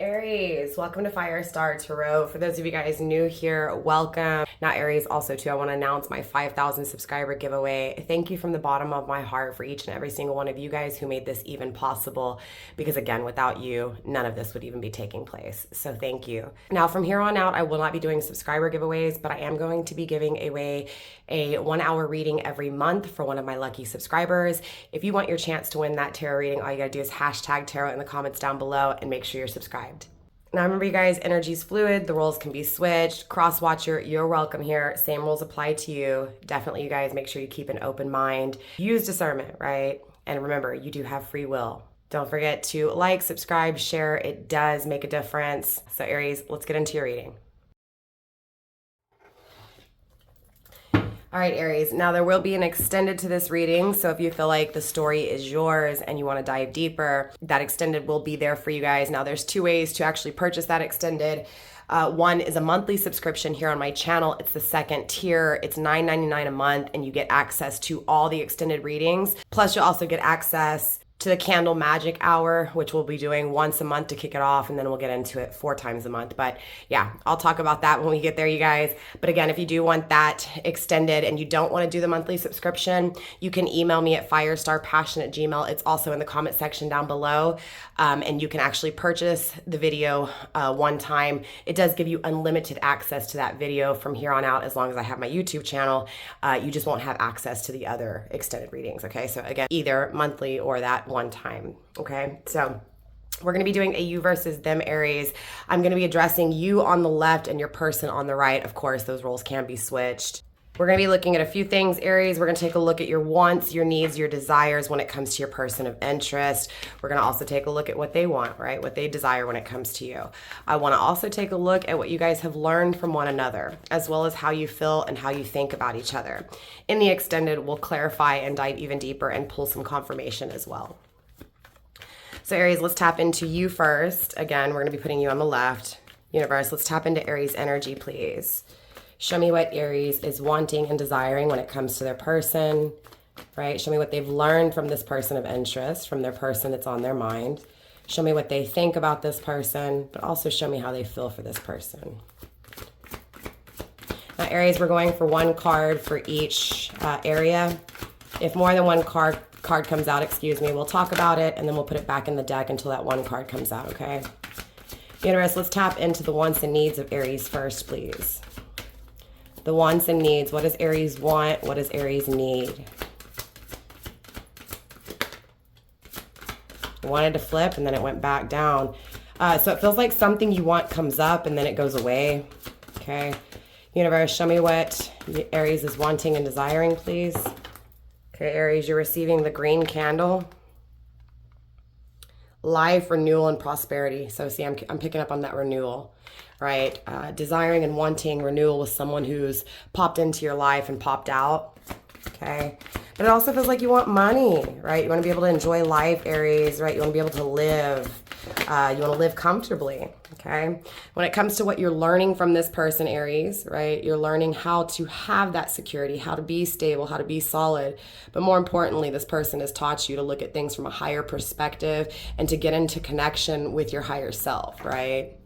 Aries, welcome to Firestar Tarot. For those of you guys new here, welcome. Now Aries, also too, I want to announce my 5,000 subscriber giveaway. Thank you from the bottom of my heart for each and every single one of you guys who made this even possible, because again, without you, none of this would even be taking place. So thank you. Now from here on out, I will not be doing subscriber giveaways, but I am going to be giving away a 1-hour reading every month for one of my lucky subscribers. If you want your chance to win that tarot reading, all you gotta do is hashtag tarot in the comments down below and make sure you're subscribed. Now remember, you guys, energy's fluid, the roles can be switched. Cross watcher, you're welcome here. Same rules apply to you. Definitely, you guys, make sure you keep an open mind. Use discernment, right? And remember, you do have free will. Don't forget to like, subscribe, share. It does make a difference. So Aries, let's get into your reading. All right, Aries, now there will be an extended to this reading, so if you feel like the story is yours and you want to dive deeper, that extended will be there for you guys. Now there's 2 ways to actually purchase that extended. One is a monthly subscription here on my channel. It's the second tier. It's $9.99 a month, and you get access to all the extended readings. Plus, you'll also get access to the Candle Magic Hour, which we'll be doing once a month to kick it off, and then we'll get into it 4 times a month. But yeah, I'll talk about that when we get there, you guys. But again, if you do want that extended and you don't want to do the monthly subscription, you can email me at FireStarPassion@gmail.com. It's also in the comment section down below. And you can actually purchase the video one time. It does give you unlimited access to that video from here on out, as long as I have my YouTube channel. You just won't have access to the other extended readings, okay? So again, either monthly or that one time, okay? So we're going to be doing a you versus them, Aries. I'm going to be addressing you on the left and your person on the right. Of course, those roles can be switched. We're going to be looking at a few things, Aries. We're going to take a look at your wants, your needs, your desires when it comes to your person of interest. We're going to also take a look at what they want, right? What they desire when it comes to you. I want to also take a look at what you guys have learned from one another, as well as how you feel and how you think about each other. In the extended, we'll clarify and dive even deeper and pull some confirmation as well. So Aries, let's tap into you first. Again, we're going to be putting you on the left. Universe, let's tap into Aries energy, please. Show me what Aries is wanting and desiring when it comes to their person, right? Show me what they've learned from this person of interest, from their person that's on their mind. Show me what they think about this person, but also show me how they feel for this person. Now, Aries, we're going for 1 card for each area. If more than 1 card comes out, we'll talk about it, and then we'll put it back in the deck until that 1 card comes out, okay? Universe, let's tap into the wants and needs of Aries first, please. The wants and needs. What does Aries want? What does Aries need? I wanted to flip, and then it went back down. So it feels like something you want comes up, and then it goes away. Okay. Universe, show me what Aries is wanting and desiring, please. Okay, Aries, you're receiving the green candle. Life, renewal, and prosperity. So see, I'm picking up on that renewal, right? Desiring and wanting renewal with someone who's popped into your life and popped out, okay? But it also feels like you want money, right? You want to be able to enjoy life, Aries, right? You want to be able to live. You want to live comfortably, okay? When it comes to what you're learning from this person, Aries, right? You're learning how to have that security, how to be stable, how to be solid. But more importantly, this person has taught you to look at things from a higher perspective and to get into connection with your higher self, right?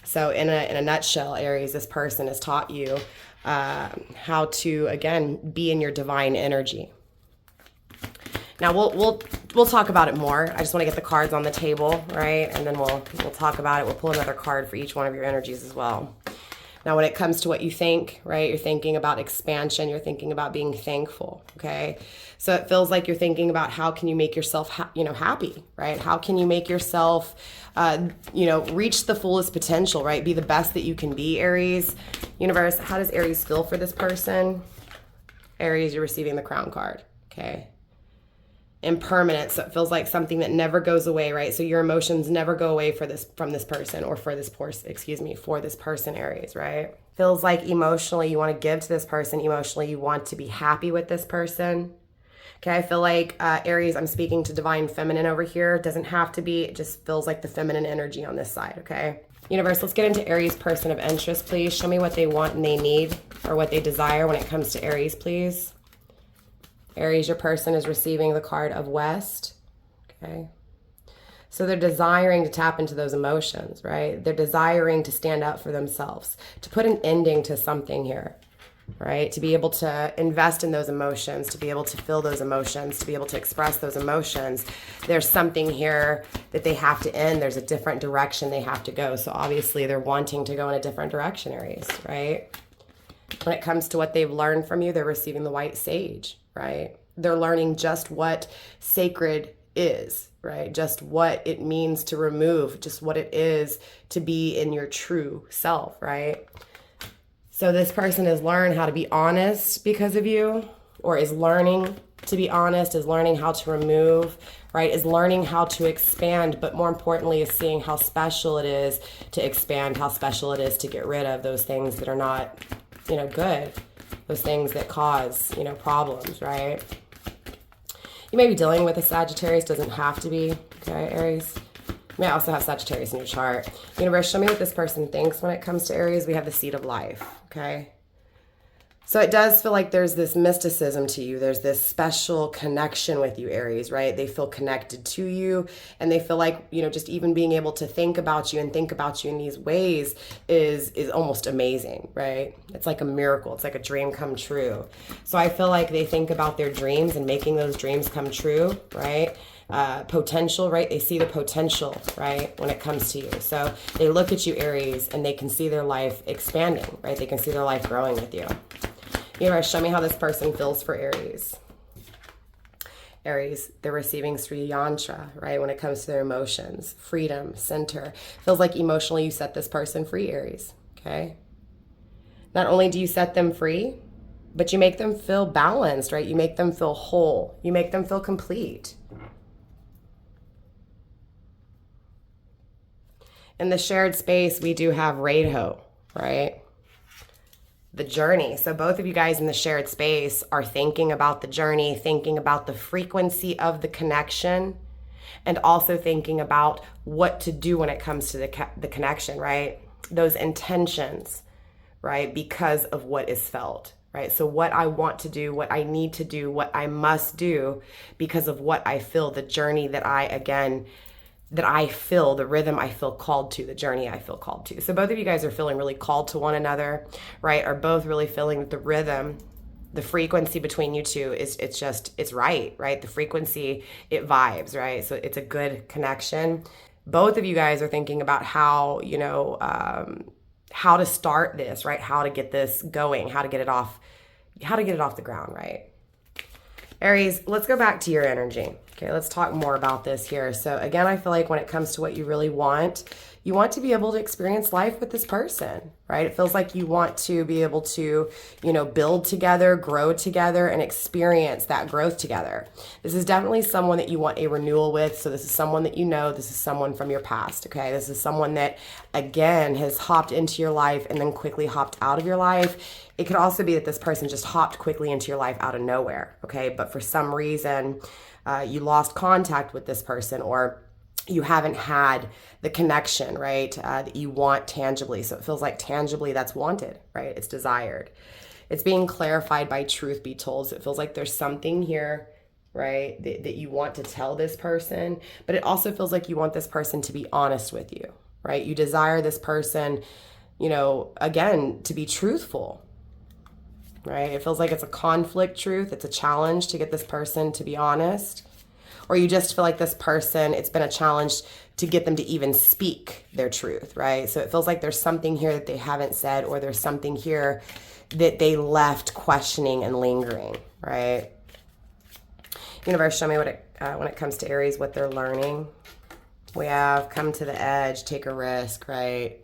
So in a nutshell, Aries, this person has taught you how to, again, be in your divine energy. Now we'll talk about it more. I just want to get the cards on the table, right? And then we'll talk about it. We'll pull another card for each one of your energies as well. Now, when it comes to what you think, right? You're thinking about expansion. You're thinking about being thankful, okay? So it feels like you're thinking about how can you make yourself, happy, right? How can you make yourself, reach the fullest potential, right? Be the best that you can be, Aries. Universe, how does Aries feel for this person? Aries, you're receiving the Crown card, okay? Impermanence, so it feels like something that never goes away, right? So your emotions never go away from this person, or for this person, Aries, right? Feels like emotionally you want to give to this person, emotionally you want to be happy with this person. Okay, I feel like Aries, I'm speaking to divine feminine over here. It doesn't have to be, it just feels like the feminine energy on this side, okay? Universe, let's get into Aries person of interest, please. Show me what they want and they need, or what they desire when it comes to Aries, please. Aries, your person is receiving the card of West. Okay. So they're desiring to tap into those emotions, right? They're desiring to stand up for themselves, to put an ending to something here, right? To be able to invest in those emotions, to be able to feel those emotions, to be able to express those emotions. There's something here that they have to end. There's a different direction they have to go. So obviously they're wanting to go in a different direction, Aries, right? When it comes to what they've learned from you, they're receiving the white sage, right? They're learning just what sacred is, right? Just what it means to remove, just what it is to be in your true self, right? So this person has learned how to be honest because of you, or is learning to be honest, is learning how to remove, right? Is learning how to expand, but more importantly is seeing how special it is to expand, how special it is to get rid of those things that are not, good, those things that cause, problems, right? You may be dealing with a Sagittarius, doesn't have to be, okay, Aries. You may also have Sagittarius in your chart. Universe, show me what this person thinks when it comes to Aries. We have the seat of life, okay? So it does feel like there's this mysticism to you. There's this special connection with you, Aries, right? They feel connected to you, and they feel like, just even being able to think about you and think about you in these ways is almost amazing, right? It's like a miracle. It's like a dream come true. So I feel like they think about their dreams and making those dreams come true, right? Potential, right? They see the potential, right? When it comes to you. So they look at you, Aries, and they can see their life expanding, right? They can see their life growing with you. Universe, show me how this person feels for Aries. Aries, they're receiving Sri Yantra, right? When it comes to their emotions, freedom, center. Feels like emotionally you set this person free, Aries, okay? Not only do you set them free, but you make them feel balanced, right? You make them feel whole. You make them feel complete. In the shared space, we do have Radho, right? The journey. So both of you guys in the shared space are thinking about the journey, thinking about the frequency of the connection, and also thinking about what to do when it comes to the connection, right? Those intentions, right? Because of what is felt, right? So what I want to do, what I need to do, what I must do because of what I feel, the journey that I feel, the rhythm I feel called to, the journey I feel called to. So both of you guys are feeling really called to one another, right? Are both really feeling that the rhythm, the frequency between you two it's right? The frequency, it vibes, right? So it's a good connection. Both of you guys are thinking about how, how to start this, right? How to get this going, how to get it off the ground, right? Aries, let's go back to your energy. Okay, let's talk more about this here. So again, I feel like when it comes to what you really want, you want to be able to experience life with this person, right? It feels like you want to be able to, build together, grow together, and experience that growth together. This is definitely someone that you want a renewal with. So this is someone that this is someone from your past, okay? This is someone that, again, has hopped into your life and then quickly hopped out of your life. It could also be that this person just hopped quickly into your life out of nowhere, okay? But for some reason, you lost contact with this person, or you haven't had the connection, right, that you want tangibly. So it feels like tangibly that's wanted, right? It's desired. It's being clarified by truth be told. So it feels like there's something here, right, that you want to tell this person, but it also feels like you want this person to be honest with you, right? You desire this person, again, to be truthful, right? It feels like it's a conflict truth. It's a challenge to get this person to be honest. Or you just feel like this person, it's been a challenge to get them to even speak their truth, right? So it feels like there's something here that they haven't said, or there's something here that they left questioning and lingering, right? Universe, show me what when it comes to Aries, what they're learning. We have come to the edge, take a risk, right?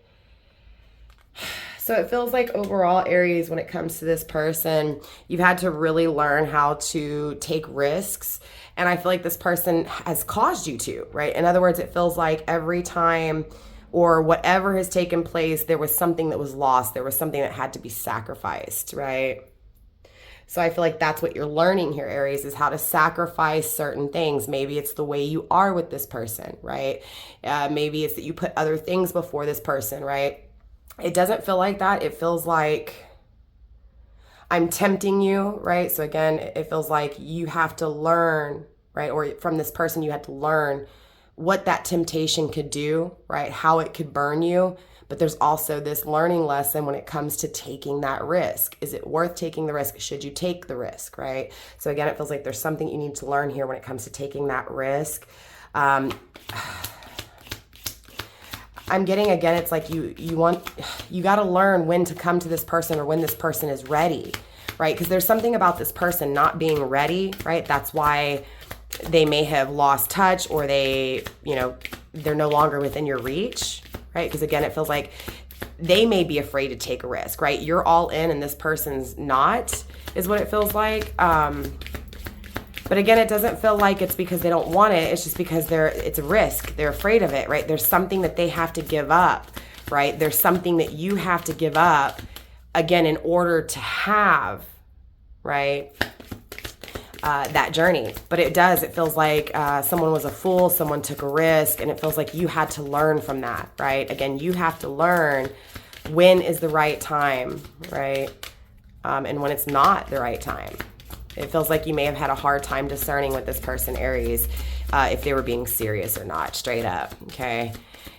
So it feels like overall, Aries, when it comes to this person, you've had to really learn how to take risks. And I feel like this person has caused you to, right? In other words, it feels like every time or whatever has taken place, there was something that was lost. There was something that had to be sacrificed, right? So I feel like that's what you're learning here, Aries, is how to sacrifice certain things. Maybe it's the way you are with this person, right? Maybe it's that you put other things before this person, right? It doesn't feel like that. It feels like I'm tempting you, right? So again, it feels like you have to learn, right? Or from this person, you had to learn what that temptation could do, right? How it could burn you. But there's also this learning lesson when it comes to taking that risk. Is it worth taking the risk? Should you take the risk, right? So again, it feels like there's something you need to learn here when it comes to taking that risk. I'm getting, again, it's like you got to learn when to come to this person or when this person is ready, right? Because there's something about this person not being ready, right? That's why they may have lost touch, or they're no longer within your reach, right? Because again, it feels like they may be afraid to take a risk, right? You're all in and this person's not, is what it feels like. But again, it doesn't feel like it's because they don't want it. It's just because it's a risk. They're afraid of it, right? There's something that they have to give up, right? There's something that you have to give up, again, in order to have, right, that journey. But it feels like someone was a fool, someone took a risk, and it feels like you had to learn from that, right? Again, you have to learn when is the right time, right? And when it's not the right time. It feels like you may have had a hard time discerning with this person, Aries, if they were being serious or not, straight up, okay?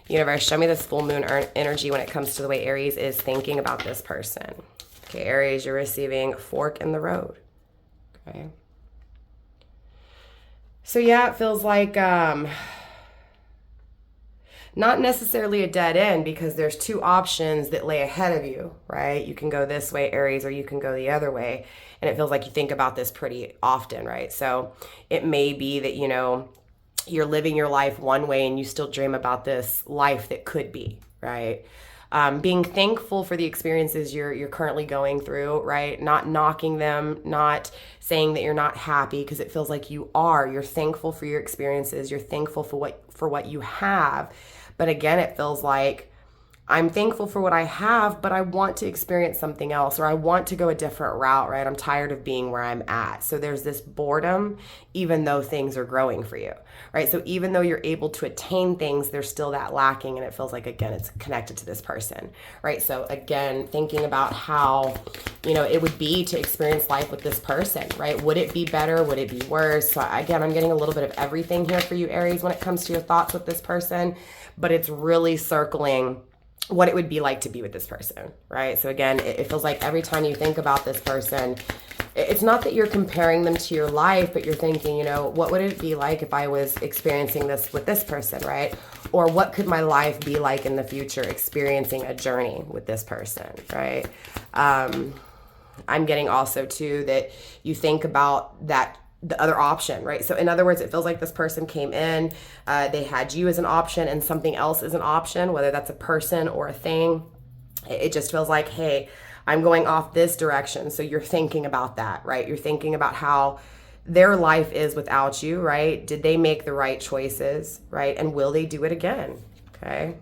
Universe, show me this full moon energy when it comes to the way Aries is thinking about this person. Okay, Aries, you're receiving fork in the road, okay? So yeah, it feels like not necessarily a dead end, because there's two options that lay ahead of you, right? You can go this way, Aries, or you can go the other way. And it feels like you think about this pretty often, right? So it may be that, you're living your life one way and you still dream about this life that could be, right? Being thankful for the experiences you're currently going through, right? Not knocking them, not saying that you're not happy, because it feels like you are. You're thankful for your experiences. You're thankful for what you have. But again, it feels like I'm thankful for what I have, but I want to experience something else, or I want to go a different route, right? I'm tired of being where I'm at. So there's this boredom, even though things are growing for you, right? So even though you're able to attain things, there's still that lacking. And it feels like, again, it's connected to this person, right? So again, thinking about how, it would be to experience life with this person, right? Would it be better? Would it be worse? So again, I'm getting a little bit of everything here for you, Aries, when it comes to your thoughts with this person, but it's really circling what it would be like to be with this person, right? So again, it feels like every time you think about this person, it's not that you're comparing them to your life, but you're thinking, what would it be like if I was experiencing this with this person, right? Or what could my life be like in the future experiencing a journey with this person, right? I'm getting also too that you think about the other option, right? So in other words, it feels like this person came in, they had you as an option and something else as an option, whether that's a person or a thing. It just feels like, hey, I'm going off this direction. So you're thinking about that, right? You're thinking about how their life is without you, right? Did they make the right choices, right? And will they do it again? Okay.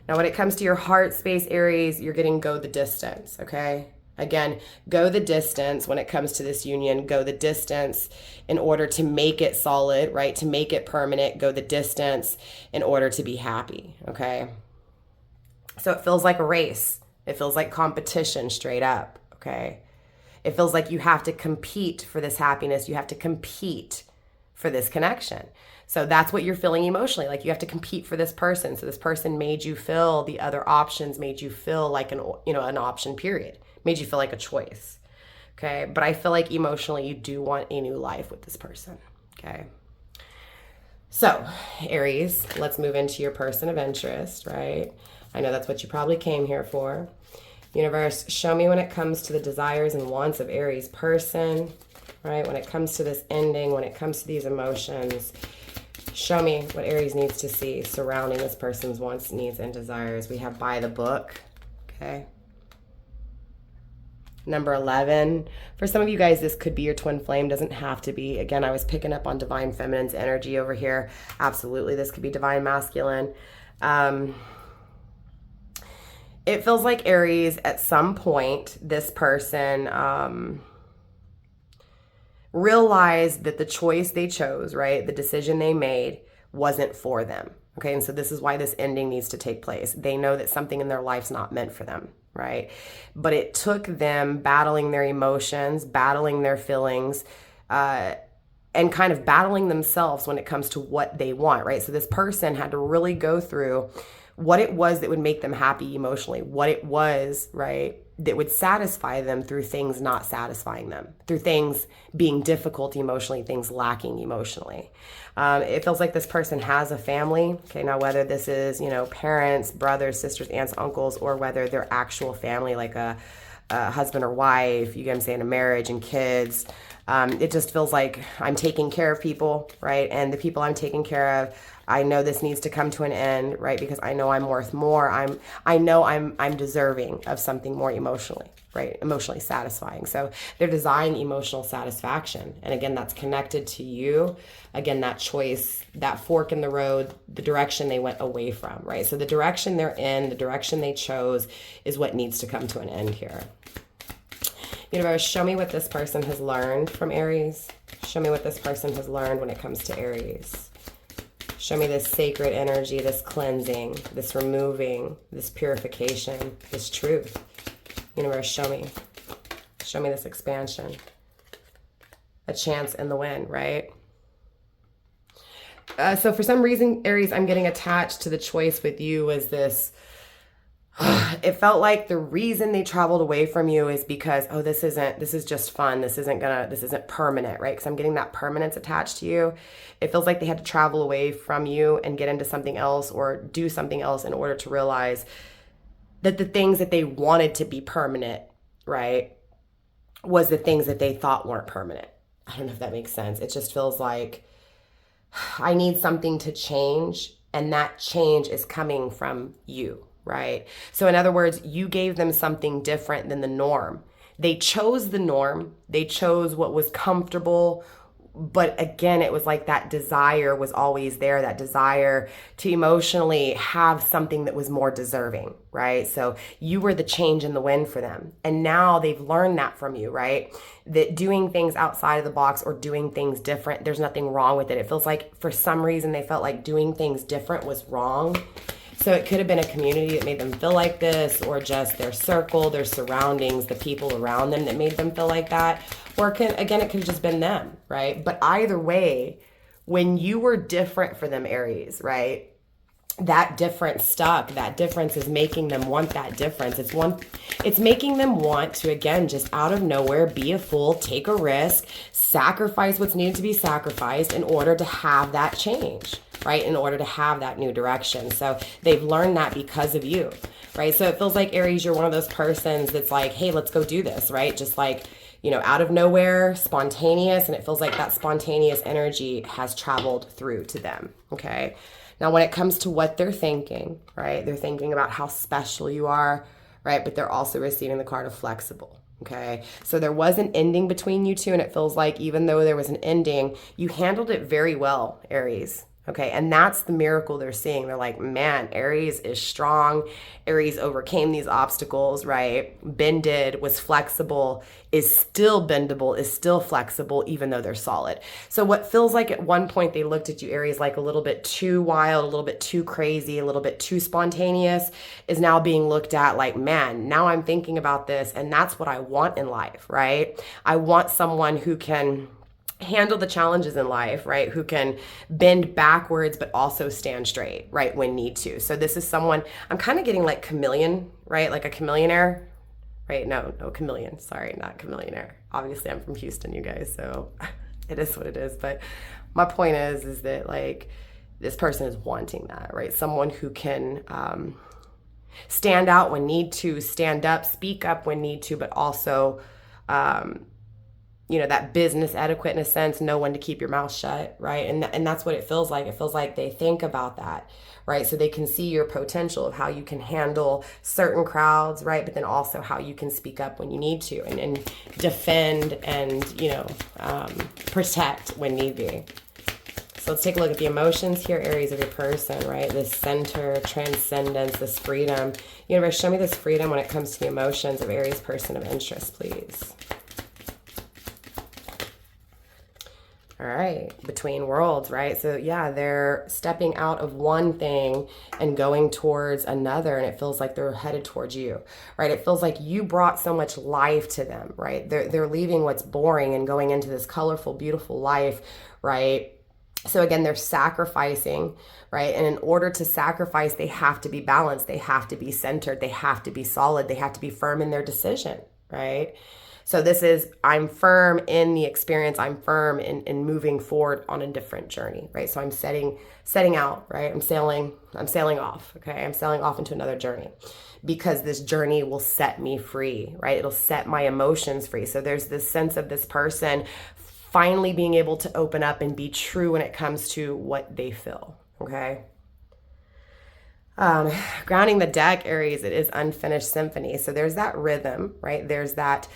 Now, when it comes to your heart space, Aries, you're getting go the distance, okay? Again, go the distance when it comes to this union. Go the distance in order to make it solid, right? To make it permanent. Go the distance in order to be happy, okay? So it feels like a race. It feels like competition straight up, okay? It feels like you have to compete for this happiness. You have to compete for this connection. So that's what you're feeling emotionally. Like you have to compete for this person. So this person made you feel the other options, made you feel like an option, period. Made you feel like a choice, okay? But I feel like emotionally you do want a new life with this person, okay? So, Aries, let's move into your person of interest, right? I know that's what you probably came here for. Universe, show me when it comes to the desires and wants of Aries person, right? When it comes to this ending, when it comes to these emotions, show me what Aries needs to see surrounding this person's wants, needs, and desires. We have by the book, okay? Number 11. For some of you guys, this could be your twin flame. Doesn't have to be. Again, I was picking up on divine feminine's energy over here. Absolutely, this could be divine masculine. It feels like Aries, at some point, this person realized that the choice they chose, right, the decision they made wasn't for them. Okay, and so this is why this ending needs to take place. They know that something in their life's not meant for them, right? But it took them battling their emotions, battling their feelings, and and kind of battling themselves when it comes to what they want, right? So this person had to really go through what it was that would make them happy emotionally, what it was, right, that would satisfy them through things not satisfying them, through things being difficult emotionally, things lacking emotionally. It feels like this person has a family. Okay, now whether this is, parents, brothers, sisters, aunts, uncles, or whether they're actual family, like a husband or wife, you get what I'm saying, a marriage and kids. It just feels like I'm taking care of people, right? And the people I'm taking care of, I know this needs to come to an end, right? Because I know I'm worth more. I know I'm deserving of something more emotionally, right? Emotionally satisfying. So they're desiring emotional satisfaction. And again, that's connected to you. Again, that choice, that fork in the road, the direction they went away from, right? So the direction they're in, the direction they chose is what needs to come to an end here. Universe, show me what this person has learned from Aries. Show me what this person has learned when it comes to Aries. Show me this sacred energy, this cleansing, this removing, this purification, this truth. Universe, show me. Show me this expansion. A chance in the wind, right? So for some reason, Aries, I'm getting attached to the choice with you as this. It felt like the reason they traveled away from you is because, this is just fun. This isn't permanent, right? Because I'm getting that permanence attached to you. It feels like they had to travel away from you and get into something else or do something else in order to realize that the things that they wanted to be permanent, right, was the things that they thought weren't permanent. I don't know if that makes sense. It just feels like I need something to change, and that change is coming from you. Right? So in other words, you gave them something different than the norm. They chose the norm. They chose what was comfortable. But again, it was like that desire was always there, that desire to emotionally have something that was more deserving, right? So you were the change in the wind for them. And now they've learned that from you, right? That doing things outside of the box or doing things different, there's nothing wrong with it. It feels like for some reason they felt like doing things different was wrong. So it could have been a community that made them feel like this, or just their circle, their surroundings, the people around them that made them feel like that. Or it could have just been them, right? But either way, when you were different for them, Aries, right? That difference stuck. That difference is making them want that difference. It's making them want to, again, just out of nowhere, be a fool, take a risk, sacrifice what's needed to be sacrificed in order to have that change, right? In order to have that new direction. So they've learned that because of you, right? So it feels like, Aries, you're one of those persons that's like, hey, let's go do this, right? Just like, out of nowhere, spontaneous. And it feels like that spontaneous energy has traveled through to them, okay? Now, when it comes to what they're thinking, right? They're thinking about how special you are, right? But they're also receiving the card of flexible. Okay, so there was an ending between you two, and it feels like even though there was an ending, you handled it very well, Aries. Okay, and that's the miracle they're seeing. They're like, man, Aries is strong. Aries overcame these obstacles, right? Bended, was flexible, is still bendable, is still flexible, even though they're solid. So what feels like at one point they looked at you, Aries, like a little bit too wild, a little bit too crazy, a little bit too spontaneous, is now being looked at like, man, now I'm thinking about this, and that's what I want in life, right? I want someone who can handle the challenges in life, right? Who can bend backwards, but also stand straight, right? When need to. So this is someone, I'm kind of getting like chameleon, right? Like a chameleonaire, right? No, chameleon. Sorry, not chameleonaire. Obviously I'm from Houston, you guys. So it is what it is. But my point is that like this person is wanting that, right? Someone who can, stand out when need to, stand up, speak up when need to, but also, that business etiquette in a sense, know when to keep your mouth shut, right? And that's what it feels like. It feels like they think about that, right? So they can see your potential of how you can handle certain crowds, right? But then also how you can speak up when you need to and defend and, protect when need be. So let's take a look at the emotions here, Aries, of your person, right? This center, transcendence, this freedom. Universe, show me this freedom when it comes to the emotions of Aries person of interest, please. All right, between worlds, right? So yeah, they're stepping out of one thing and going towards another, and it feels like they're headed towards you, right? It feels like you brought so much life to them, right? They're leaving what's boring and going into this colorful, beautiful life, right? So again, they're sacrificing, right? And in order to sacrifice, they have to be balanced, they have to be centered, they have to be solid, they have to be firm in their decision, right? So this is, I'm firm in the experience, I'm firm in moving forward on a different journey, right? So I'm setting out, right? I'm sailing off, okay? I'm sailing off into another journey because this journey will set me free, right? It'll set my emotions free. So there's this sense of this person finally being able to open up and be true when it comes to what they feel, okay? Grounding the deck, Aries, it is unfinished symphony. So there's that rhythm, right? There's that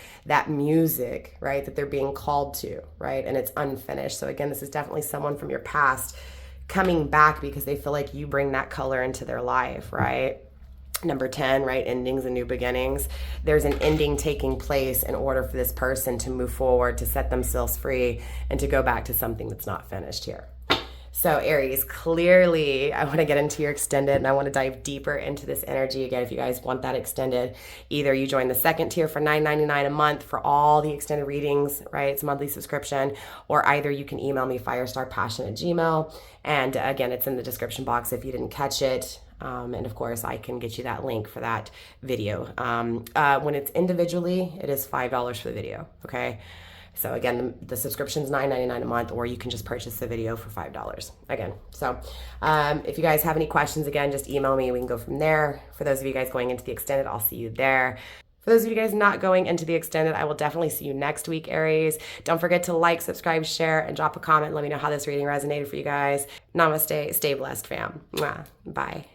music, right, that they're being called to, right? And it's unfinished. So again, this is definitely someone from your past coming back because they feel like you bring that color into their life, right? Number 10, right? Endings and new beginnings. There's an ending taking place in order for this person to move forward, to set themselves free, and to go back to something that's not finished here. So Aries, clearly I want to get into your extended and I want to dive deeper into this energy. Again, if you guys want that extended, either you join the second tier for $9.99 a month for all the extended readings, right? It's a monthly subscription, or either you can email me FireStarPassion@gmail.com. And again, it's in the description box if you didn't catch it. And of course, I can get you that link for that video. When it's individually, it is $5 for the video, okay? So again, the subscription is $9.99 a month, or you can just purchase the video for $5 again. So if you guys have any questions, again, just email me. We can go from there. For those of you guys going into the extended, I'll see you there. For those of you guys not going into the extended, I will definitely see you next week, Aries. Don't forget to like, subscribe, share, and drop a comment. Let me know how this reading resonated for you guys. Namaste. Stay blessed, fam. Mwah. Bye.